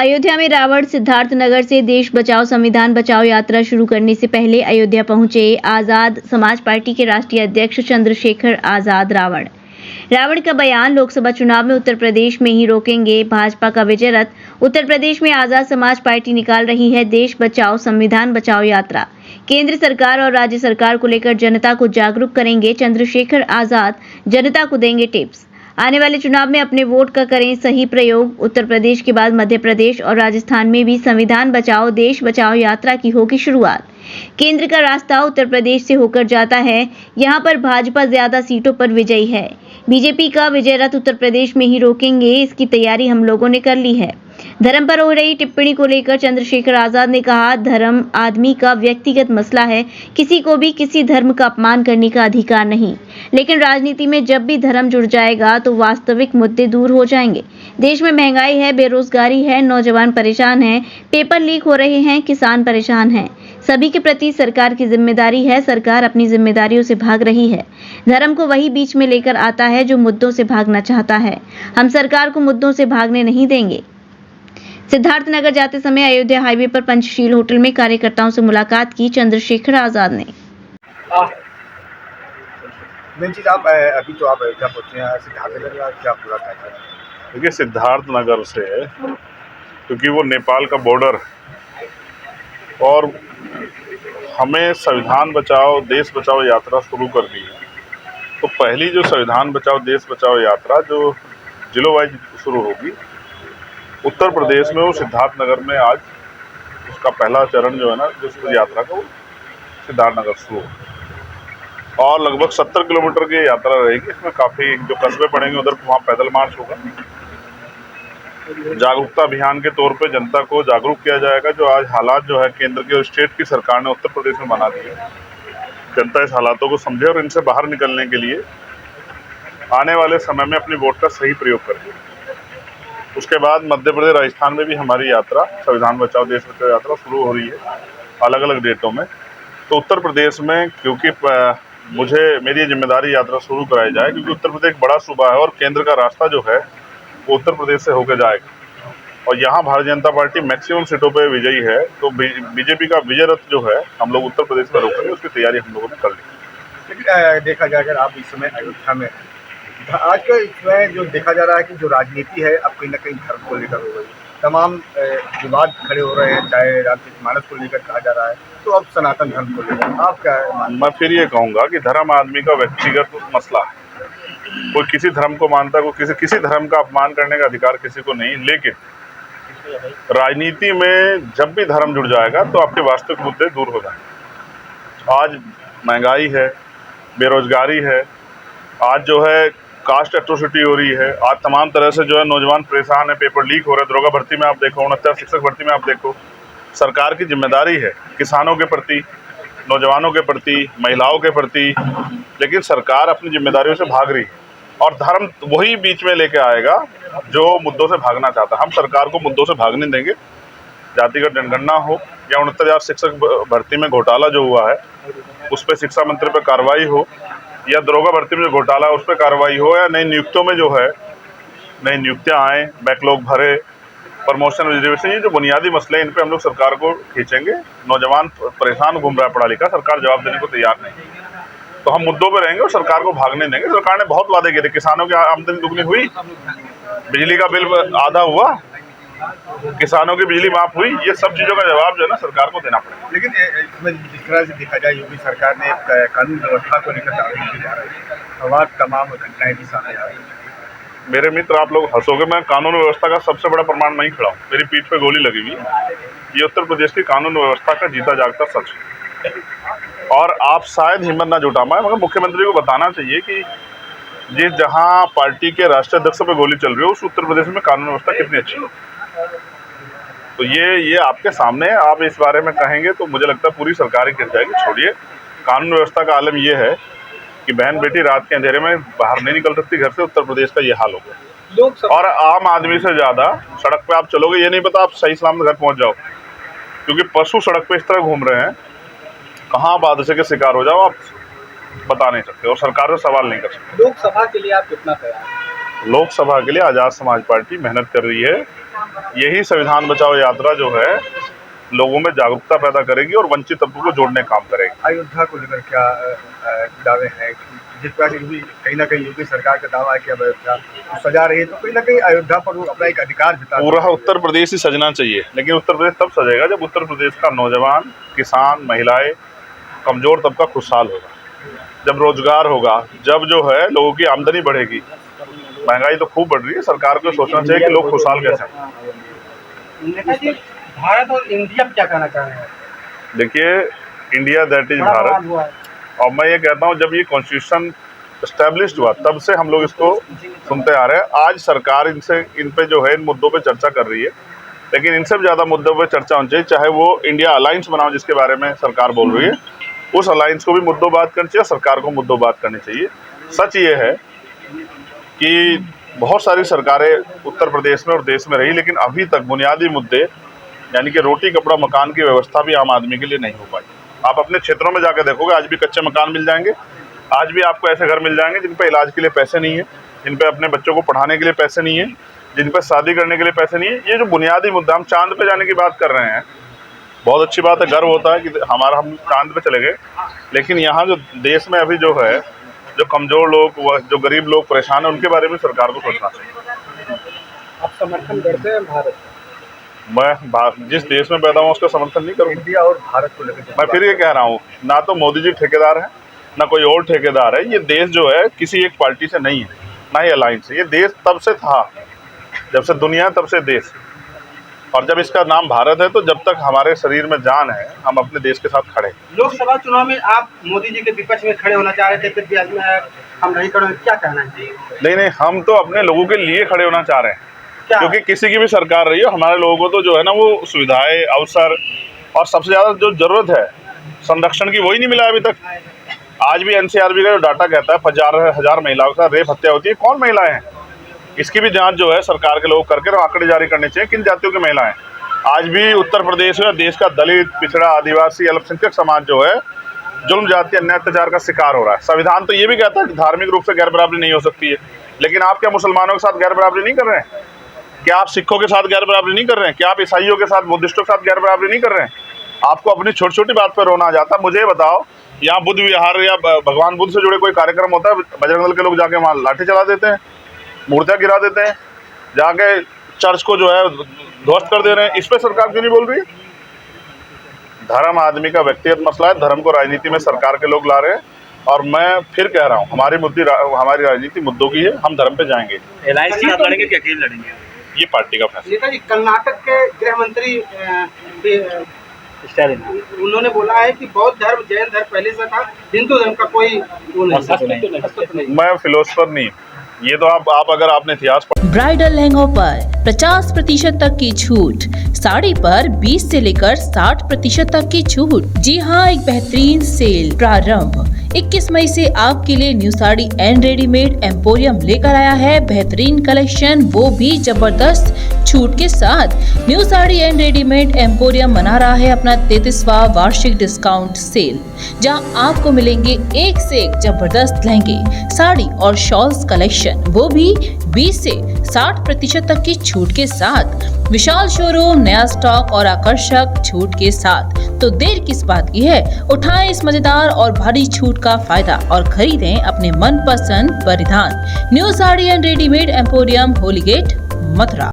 अयोध्या में रावण सिद्धार्थनगर से देश बचाओ संविधान बचाओ यात्रा शुरू करने से पहले अयोध्या पहुंचे आजाद समाज पार्टी के राष्ट्रीय अध्यक्ष चंद्रशेखर आजाद। रावण का बयान, लोकसभा चुनाव में उत्तर प्रदेश में ही रोकेंगे भाजपा का विजय रथ। उत्तर प्रदेश में आजाद समाज पार्टी निकाल रही है देश बचाओ संविधान बचाओ यात्रा। केंद्र सरकार और राज्य सरकार को लेकर जनता को जागरूक करेंगे चंद्रशेखर आजाद, जनता को देंगे टिप्स। आने वाले चुनाव में अपने वोट का करें सही प्रयोग। उत्तर प्रदेश के बाद मध्य प्रदेश और राजस्थान में भी संविधान बचाओ देश बचाओ यात्रा की होगी शुरुआत। केंद्र का रास्ता उत्तर प्रदेश से होकर जाता है। यहां पर भाजपा ज्यादा सीटों पर विजयी है। बीजेपी का विजय रथ उत्तर प्रदेश में ही रोकेंगे, इसकी तैयारी हम लोगों ने कर ली है। धर्म पर हो रही टिप्पणी को लेकर चंद्रशेखर आजाद ने कहा, धर्म आदमी का व्यक्तिगत मसला है, किसी को भी किसी धर्म का अपमान करने का अधिकार नहीं, लेकिन राजनीति में जब भी धर्म जुड़ जाएगा तो वास्तविक मुद्दे दूर हो जाएंगे। देश में महंगाई है, बेरोजगारी है, नौजवान परेशान हैं, पेपर लीक हो रहे हैं, किसान परेशान हैं। सभी के प्रति सरकार की जिम्मेदारी है। सरकार अपनी जिम्मेदारियों से भाग रही है। धर्म को वही बीच में लेकर आता है जो मुद्दों से भागना चाहता है। हम सरकार को मुद्दों से भागने नहीं देंगे। सिद्धार्थनगर जाते समय अयोध्या हाईवे पर पंचशील होटल में कार्यकर्ताओं से मुलाकात की चंद्रशेखर आजाद ने। आप अभी तो आप अयोध्या पहुंचे हैं, सिद्धार्थनगर का क्या पूरा कहना है? देखिए, सिद्धार्थनगर से क्योंकि वो नेपाल का बॉर्डर और हमें संविधान बचाओ देश बचाओ यात्रा शुरू करनी है, तो पहली जो संविधान बचाओ देश बचाओ यात्रा जो जिलों वाइज शुरू होगी, उत्तर प्रदेश में वो सिद्धार्थनगर में आज उसका पहला चरण जो है ना, जो यात्रा का वो सिद्धार्थनगर शुरू होगा और लगभग 70 किलोमीटर की यात्रा रहेगी। इसमें काफ़ी जो कस्बे पड़ेंगे उधर वहाँ पैदल मार्च होगा। जागरूकता अभियान के तौर पे जनता को जागरूक किया जाएगा। जो आज हालात जो है केंद्र की और स्टेट की सरकार ने उत्तर प्रदेश में बना दिए, जनता इस हालातों को समझे और इनसे बाहर निकलने के लिए आने वाले समय में अपनी वोट का सही प्रयोग करें। उसके बाद मध्य प्रदेश राजस्थान में भी हमारी यात्रा संविधान बचाओ देश बचाओ यात्रा शुरू हो रही है अलग अलग डेटों में। तो उत्तर प्रदेश में क्योंकि मेरी जिम्मेदारी यात्रा शुरू कराई जाए, क्योंकि उत्तर प्रदेश बड़ा सूबा है और केंद्र का रास्ता जो है वो उत्तर प्रदेश से होकर जाएगा और यहाँ भारतीय जनता पार्टी मैक्सिमम सीटों पे विजयी है। तो बीजेपी का विजय रथ जो है हम लोग उत्तर प्रदेश में रोकेंगे, उसकी तैयारी हम लोगों ने कर ली। लेकिन देखा जाए अगर आप इस समय अयोध्या में आज का इसमें जो देखा जा रहा है कि जो राजनीति है अब कहीं ना कहीं धर्म को लेकर हो गई, तमाम विवाद खड़े हो रहे हैं, चाहे रामचरितमानस को लेकर कहा जा रहा है, तो अब सनातन धर्म को लेकर आप क्या मानते हैं? मैं फिर ये कहूँगा कि धर्म आदमी का व्यक्तिगत मसला है। कोई किसी धर्म को मानता है, कोई किसी धर्म का अपमान करने का अधिकार किसी को नहीं, लेकिन राजनीति में जब भी धर्म जुड़ जाएगा तो आपके वास्तविक मुद्दे दूर हो जाएंगे। आज महंगाई है, बेरोजगारी है, आज जो है कास्ट एट्रोसिटी हो रही है, आज तमाम तरह से जो है नौजवान परेशान है, पेपर लीक हो रहे हैं, दरोगा भर्ती में आप देखो, 69 शिक्षक भर्ती में आप देखो। सरकार की जिम्मेदारी है किसानों के प्रति, नौजवानों के प्रति, महिलाओं के प्रति, लेकिन सरकार अपनी जिम्मेदारियों से भाग रही है और धर्म वही बीच में लेके आएगा जो मुद्दों से भागना चाहता है। हम सरकार को मुद्दों से भागने देंगे। जातिगत जनगणना हो या 69,000 शिक्षक भर्ती में घोटाला जो हुआ है उस पर शिक्षा मंत्री पर कार्रवाई हो, या दरोगा भर्ती में जो घोटाला है उस पर कार्रवाई हो, या नई नियुक्तियों में जो है नई नियुक्तियाँ आए, बैकलॉग भरे, प्रमोशन रिजर्वेशन, ये जो बुनियादी मसले हैं इन पे हम लोग सरकार को खींचेंगे। नौजवान परेशान घूम रहा है पढ़ा लिखा, सरकार जवाब देने को तैयार नहीं, तो हम मुद्दों पे रहेंगे और सरकार को भागने देंगे। सरकार ने बहुत वादे किए थे, किसानों की आमदनी दुगनी हुई, बिजली का बिल आधा हुआ, किसानों की बिजली माफ हुई, ये सब चीज़ों का जवाब जो है ना सरकार को देना पड़ेगा। लेकिन इसमें जिस तरह से देखा जाए योगी सरकार ने कानून व्यवस्था को लेकर दावे किए जा रहे हैं और तमाम घटनाएं भी सामने आ रही हैं। मेरे मित्र, आप लोग हंसोगे, मैं कानून व्यवस्था का सबसे बड़ा प्रमाण नहीं खड़ा हूँ, मेरी पीठ पे गोली लगी हुई है। ये उत्तर प्रदेश की कानून व्यवस्था का जीता जागता सच है और आप शायद हिम्मत ना जुटा पाए, मगर मुख्यमंत्री को बताना चाहिए कि जिस जहाँ पार्टी के राष्ट्रीय अध्यक्ष पे गोली चल रही है उस उत्तर प्रदेश में कानून व्यवस्था कितनी अच्छी है। तो ये आपके सामने है, आप इस बारे में कहेंगे तो मुझे लगता है पूरी सरकार ही गिर जाएगी। छोड़िए, कानून व्यवस्था का आलम ये है कि बहन बेटी रात के अंधेरे में बाहर नहीं निकल सकती घर से। उत्तर प्रदेश का ये हाल हो गया और आम आदमी से ज़्यादा सड़क पे आप चलोगे, ये नहीं पता आप सही सलामत घर पहुंच जाओ, क्योंकि पशु सड़क पे इस तरह घूम रहे हैं, कहाँ हादसे के शिकार हो जाओ आप बता नहीं सकते और सरकार से सवाल नहीं कर सकते। लोकसभा के लिए आप कितना तैयार हैं? लोकसभा के लिए आज़ाद समाज पार्टी मेहनत कर रही है यही संविधान बचाओ यात्रा जो है लोगों में जागरूकता पैदा करेगी और वंचित तबकों को जोड़ने का काम करेगी। अयोध्या को लेकर क्या दावे हैं? जिस तरह से भी कहीं ना कहीं योगी सरकार का दावा है कि अब अयोध्या सजा रही है, तो कहीं ना कहीं अयोध्या पर वो अपना एक अधिकार जता पूरा उत्तर प्रदेश ही सजना चाहिए, लेकिन उत्तर प्रदेश तब सजेगा जब उत्तर प्रदेश का नौजवान, किसान, महिलाएं, कमजोर तबका खुशहाल होगा, जब रोजगार होगा, जब जो है लोगों की आमदनी बढ़ेगी। महंगाई तो खूब बढ़ रही है, सरकार को सोचना चाहिए कि लोग खुशहाल कैसे हैं। भारत और इंडिया क्या कहना चाह रहे हैं? देखिए, इंडिया दैट इज भारत, और मैं ये कहता हूँ जब ये कॉन्स्टिट्यूशन एस्टेब्लिश्ड हुआ तब से हम लोग इसको सुनते आ रहे हैं। आज सरकार इन पे जो है इन मुद्दों पे चर्चा कर रही है, लेकिन इनसे भी ज़्यादा मुद्दों पे चर्चा होनी चाहिए। चाहे वो इंडिया अलायंस बनाओ जिसके बारे में सरकार बोल रही है, उस अलायंस को भी मुद्दों बात करनी चाहिए, सरकार को मुद्दों बात करनी चाहिए। सच ये है कि बहुत सारी सरकारें उत्तर प्रदेश में और देश में रही, लेकिन अभी तक बुनियादी मुद्दे यानी कि रोटी, कपड़ा, मकान की व्यवस्था भी आम आदमी के लिए नहीं हो पाई। आप अपने क्षेत्रों में जाकर देखोगे, आज भी कच्चे मकान मिल जाएंगे, आज भी आपको ऐसे घर मिल जाएंगे जिन पे इलाज के लिए पैसे नहीं है, जिन पे अपने बच्चों को पढ़ाने के लिए पैसे नहीं है, जिन पे शादी करने के लिए पैसे नहीं है। ये जो बुनियादी मुद्दा, हम चांद पे जाने की बात कर रहे हैं, बहुत अच्छी बात है, गर्व होता है कि हम चांद पे चले गए, लेकिन यहाँ जो देश में अभी जो है, जो कमजोर लोग, जो गरीब लोग परेशान है, उनके बारे में सरकार को सोचना चाहिए। आप समर्थन करते हैं भारत? मैं जिस देश में पैदा हूँ उसका समर्थन नहीं करूँगा। इंडिया और भारत को लेकर मैं फिर ये कह रहा हूँ, ना तो मोदी जी ठेकेदार हैं, ना कोई और ठेकेदार है। ये देश जो है किसी एक पार्टी से नहीं है, ना ही अलायंस है। ये देश तब से था, जब से दुनिया तब से देश, और जब इसका नाम भारत है, तो जब तक हमारे शरीर में जान है, हम अपने देश के साथ खड़े। लोकसभा चुनाव में आप मोदी जी के विपक्ष में खड़े होना चाह रहे थे, फिर भी आज में हम नहीं खड़े, क्या कहना चाहिए? नहीं, हम तो अपने लोगों के लिए खड़े होना चाह रहे हैं, क्योंकि किसी की भी सरकार रही हो, हमारे लोगों को तो जो है ना वो सुविधाएं, अवसर और सबसे ज़्यादा जो जरूरत है संरक्षण की, वही नहीं मिला अभी तक। आज भी एनसीआरबी का जो डाटा कहता है 1000 महिलाओं का रेप हत्या होती है। कौन महिलाएं हैं? इसकी भी जांच जो है सरकार के लोग करके आंकड़े जारी करने चाहिए, किन जातियों की महिलाएं। आज भी उत्तर प्रदेश में देश का दलित, पिछड़ा, आदिवासी, अल्पसंख्यक समाज जो है जुल्म, जाति, अन्याय, अत्याचार का शिकार हो रहा है। संविधान तो ये भी कहता है कि धार्मिक रूप से गैर बराबरी नहीं हो सकती है, लेकिन आप क्या मुसलमानों के साथ गैर बराबरी नहीं कर रहे हैं? क्या आप सिखों के साथ गैर बराबरी नहीं कर रहे हैं? क्या आप ईसाइयों के साथ, बुद्धिस्टों के साथ गैर बराबरी नहीं कर रहे हैं? आपको अपनी छोटी छोटी बात पर रोना आ जाता है। मुझे बताओ, यहाँ बुद्ध विहार या भगवान बुद्ध से जुड़े कोई कार्यक्रम होता है, बजरंग दल के लोग जाके वहाँ लाठी चला देते हैं, मूर्तियाँ गिरा देते हैं, जाके चर्च को जो है ध्वस्त कर दे रहे हैं। इस पर सरकार क्यों नहीं बोल रही है? धर्म आदमी का व्यक्तिगत मसला है, धर्म को राजनीति में सरकार के लोग ला रहे हैं। और मैं फिर कह रहा हूँ, हमारी राजनीति मुद्दों की है, हम धर्म पे जाएंगे। एलायंस के साथ लड़ेंगे कि अकेले लड़ेंगे? ये पार्टी का फैसला। नेताजी, कर्नाटक के गृह मंत्री उन्होंने बोला है कि बौद्ध धर्म, जैन धर्म पहले से था, हिंदू धर्म का कोई वो नहीं। मैं फिलोसफर नहीं, ये तो आप अगर आपने इतिहास ब्राइडल लहंगों पर 50% तक की छूट, साड़ी पर 20 से लेकर 60% तक की छूट। जी हाँ, एक बेहतरीन सेल प्रारंभ 21 मई से आपके लिए new sari and readymade emporium लेकर आया है बेहतरीन कलेक्शन, वो भी जबरदस्त छूट के साथ। New sari and readymade emporium मना रहा है अपना 33वां वार्षिक डिस्काउंट सेल, जहां आपको मिलेंगे एक से एक जबरदस्त लहंगे, साड़ी और शॉल्स कलेक्शन, वो भी 20 से 60% तक की छूट के साथ। विशाल शोरूम, नया स्टॉक और आकर्षक छूट के साथ। तो देर किस बात की है, उठाएं इस मजेदार और भारी छूट का फायदा और खरीदें अपने मनपसंद परिधान। New sari and readymade emporium, Holi gate, Mathura.